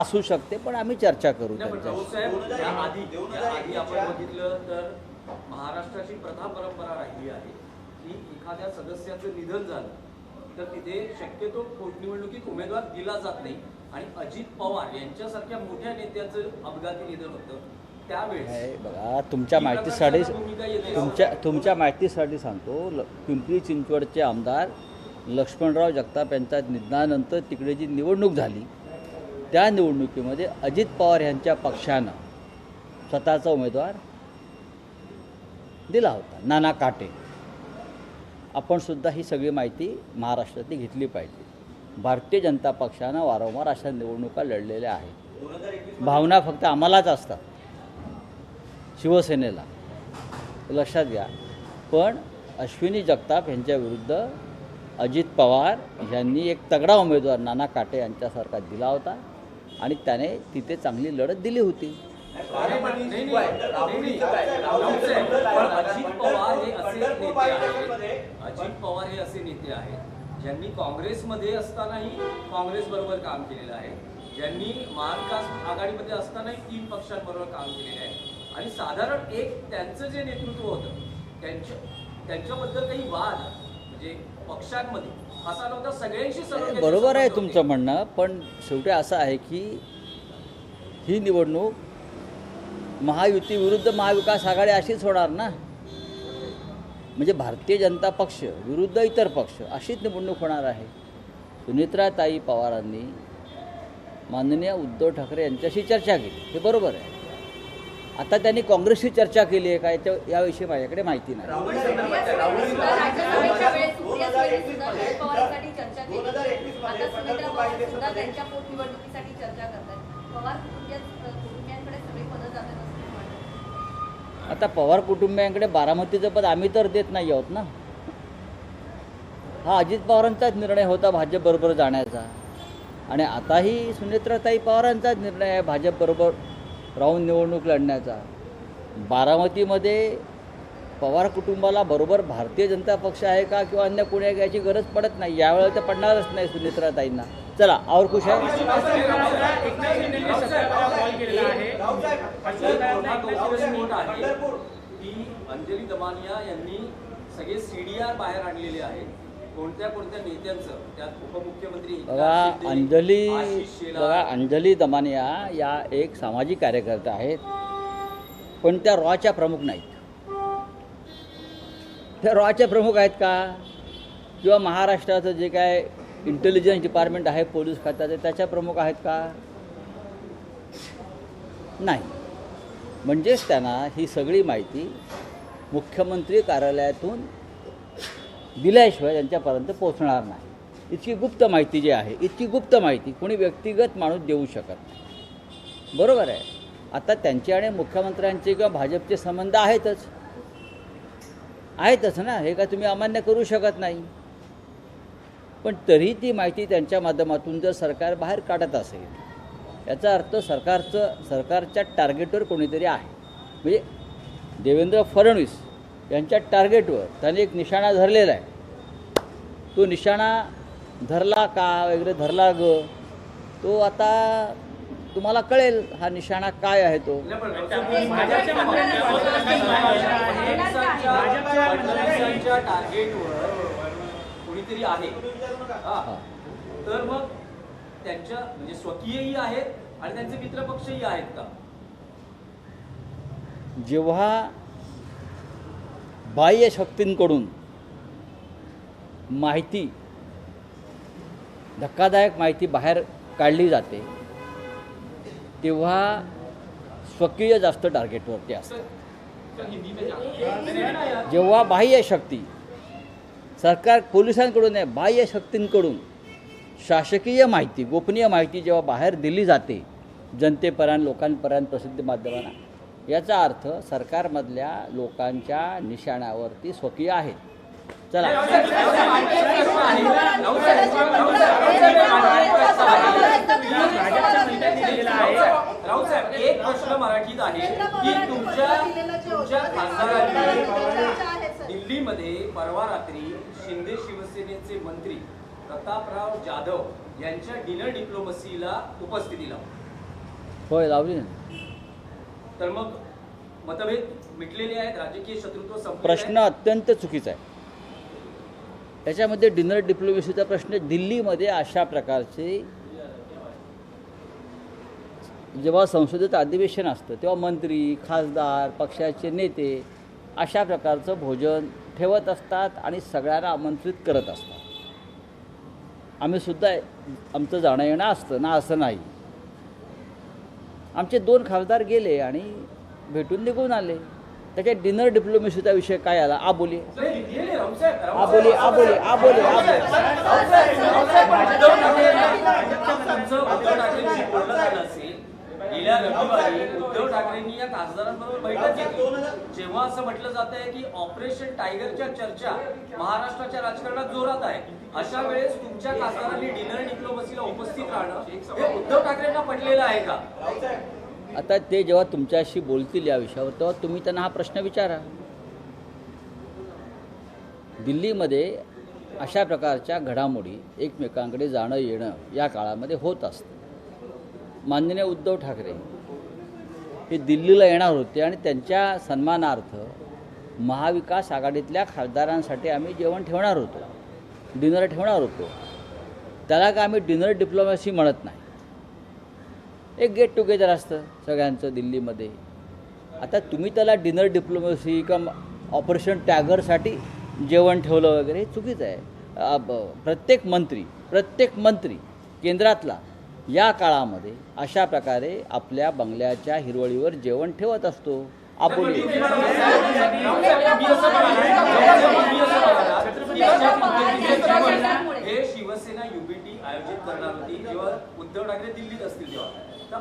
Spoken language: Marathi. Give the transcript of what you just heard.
असू शकते, पण आम्ही चर्चा करू नाही, पण त्यांच्याशी. भाऊसाहेब, याआधी आपण बघितलं तर महाराष्ट्राची प्रथा परंपरा राहिली आहे की एखाद्या सदस्याचं निधन झालं तर तिथे शक्यतो पोटनिवडणुकीत उमेदवार दिला जात नाही आणि अजित पवार यांच्यासारख्या मोठ्या नेत्याचं अपघाती निधन होतं त्यावेळेस हे बघा, तुमच्या माहितीसाठी तुमच्या माहितीसाठी सांगतो, पिंपरी चिंचवडचे आमदार लक्ष्मणराव जगताप यांच्या निधनानंतर तिकडे जी निवडणूक झाली त्या निवडणुकीमध्ये अजित पवार यांच्या पक्षानं स्वतःचा उमेदवार दिला होता, नाना काटे. आपण सुद्धा ही सगळी माहिती महाराष्ट्रातली घेतली पाहिजे. भारतीय जनता पक्षानं वारंवार अशा निवडणुका लढलेल्या आहेत. भावना फक्त आम्हालाच असतात, शिवसेनेला, लक्षात घ्या. पण अश्विनी जगताप यांच्या विरुद्ध अजित पवार यांनी एक तगडा उमेदवार नाना काटे यांच्यासारखा दिला होता आणि त्याने तिथे चांगली लढत दिली होती. अजित पवार हे असे नेते आहेत ज्यांनी काँग्रेसमध्ये असतानाही काँग्रेस बरोबर काम केलेलं आहे, ज्यांनी महाविकास आघाडीमध्ये असतानाही 3 पक्षांबरोबर काम केलेलं आहे आणि साधारण एक त्यांचं जे नेतृत्व होतं त्यांच्याबद्दल काही वाद म्हणजे पक्षांमध्ये असा नव्हता, सगळ्यांशी सर्व बरोबर आहे तुमचं म्हणणं. पण शेवटी असं आहे की ही निवडणूक महायुती विरुद्ध महाविकास आघाडी अशीच होणार ना. म्हणजे भारतीय जनता पक्ष विरुद्ध इतर पक्ष अशीच निवडणूक होणार आहे. सुनेत्राताई पवारांनी माननीय उद्धव ठाकरे यांच्याशी चर्चा केली, हे बरोबर आहे. आता त्यांनी काँग्रेसशी चर्चा केली आहे काय याविषयी माझ्याकडे माहिती नाही. आता पवार कुटुंबियांकडे बारामतीचं पद आम्ही तर देत नाही आहोत ना. हा अजित पवारांचाच निर्णय होता भाजपबरोबर जाण्याचा आणि आताही सुनेत्राताई पवारांचाच निर्णय आहे भाजपबरोबर राहून निवडणूक लढण्याचा. बारामतीमध्ये पवार कुटुंबाला बरोबर भारतीय जनता पक्ष आहे का किंवा अन्य कोणी आहे याची गरज पडत नाही. यावेळेला तर पडणारच नाही सुनेत्राताईंना. चला, और खुश आहे. अंजली दमानिया यांनी सगळे सीडीआर बाहेर आणलेले आहेत. कोणत्या नेत्यांचं, त्यात उपमुख्यमंत्री अंजली दमानिया या एक सामाजिक कार्यकर्त्या आहेत, पण त्या रॉच्या प्रमुख नाहीत. त्या रॉच्या प्रमुख आहेत का किंवा महाराष्ट्राचं जे काय इंटेलिजन्स डिपार्टमेंट आहे पोलीस खात्याचे त्याच्या प्रमुख आहेत का? नाही. म्हणजेच त्यांना ही सगळी माहिती मुख्यमंत्री कार्यालयातून दिल्याशिवाय त्यांच्यापर्यंत पोहोचणार नाही. इतकी गुप्त माहिती जी आहे, इतकी गुप्त माहिती कोणी व्यक्तिगत माणूस देऊ शकत नाही. बरोबर आहे. आता त्यांचे आणि मुख्यमंत्र्यांचे किंवा भाजपचे संबंध आहेतच ना, हे का तुम्ही अमान्य करू शकत नाही. पण तरी ती माहिती त्यांच्या माध्यमातून जर सरकार बाहेर काढत असेल याचा अर्थ सरकारच्या टार्गेटवर कोणीतरी आहे. म्हणजे देवेंद्र फडणवीस यांच्या टार्गेटवर त्याने एक निशाणा धरलेला आहे. तो निशाणा धरला का वगैरे धरला तो आता तुम्हाला कळेल हा निशाणा काय आहे तो. टार्गेटवर कोणीतरी आहे तर मग त्यांच्या म्हणजे स्वकीयही आहेत आणि त्यांचे मित्रपक्षही आहेत का? जेव्हा बाह्य शक्तींकडून माहिती, धक्कादायक माहिती बाहेर काढली जाते तेव्हा स्वकीय जास्त टार्गेटवरती असतात. जेव्हा बाह्य शक्ती, सरकार पोलिसांकडून आहे, बाह्य शक्तींकडून शासकीय माहिती, गोपनीय माहिती जेव्हा बाहेर दिली जाते जनतेपर्यंत, लोकांपर्यंत, प्रसिद्धी माध्यमांना, याचा अर्थ सरकारमधल्या लोकांच्या निशाण्यावरती स्वकीय आहेत. चला, एक प्रश्न मराठीत आहे की तुमच्या खासदारांनी दिल्लीमध्ये परवा रात्री शिंदे शिवसेनेचे मंत्री प्रतापराव जाधव यांच्या डिनर डिप्लोमसीला उपस्थितीला होय, लावली ना. तर मग मतभेद मिटलेले आहेत, राजकीय शत्रुत्व संपलेलं प्रश्न आहे? अत्यंत चुकीचा आहे. त्याच्यामध्ये डिनर डिप्लोमसीचा प्रश्न दिल्लीमध्ये अशा प्रकारचे जेव्हा संसदेचं अधिवेशन असतं तेव्हा मंत्री, खासदार, पक्षाचे नेते अशा प्रकारचं भोजन ठेवत असतात आणि सगळ्यांना आमंत्रित करत असतात. आम्हीसुद्धा आमचं जाणं येणं असतं ना, असं नाही. आमचे 2 खासदार गेले आणि भेटून निघून आले. त्याच्यात डिनर डिप्लोमसीचा विषय काय आला? आबोली गेले, रावसाहेब, आबोली आबोली आबोली आबोली उद्धव ठाकरेंशी बोलणं झालं असेल. गेल्या रविवारी उद्धव ठाकरेंनी या खासदारांबरोबर बैठक घेतली. जेव्हा असं म्हटलं जात आहे की ऑपरेशन टायगरच्या चर्चा महाराष्ट्राच्या राजकारणात जोरात आहे, अशा वेळेस तुमच्या खासदारांनी डिनर डिप्लोमसीला उपस्थित राहणं हे उद्धव ठाकरेंना पटलेलं आहे का? आता ते जेव्हा तुमच्याशी बोलतील या विषयावर तेव्हा तुम्ही त्यांना हा प्रश्न विचारा. दिल्लीमध्ये अशा प्रकारच्या घडामोडी एकमेकांकडे जाणं येणं या काळामध्ये होत असतं. माननीय उद्धव ठाकरे हे दिल्लीला येणार होते आणि त्यांच्या सन्मानार्थ महाविकास आघाडीतल्या खासदारांसाठी आम्ही जेवण ठेवणार होतो, डिनर ठेवणार होतो. त्याला का आम्ही डिनर डिप्लोमॅसी म्हणत नाही. एक गेट टुगेदर असतं सगळ्यांचं दिल्लीमध्ये. आता तुम्ही त्याला डिनर डिप्लोमॅसी किंवा ऑपरेशन टॅगरसाठी जेवण ठेवलं वगैरे हे चुकीचं आहे. प्रत्येक मंत्री केंद्रातला या काळामध्ये अशा प्रकारे आपल्या बंगल्याच्या हिरवळीवर जेवण ठेवत असतो. आपोली हे शिवसेना युबीटी आयोजित करणार होती जेव्हा उद्धव ठाकरे दिल्लीत असतील तेव्हा.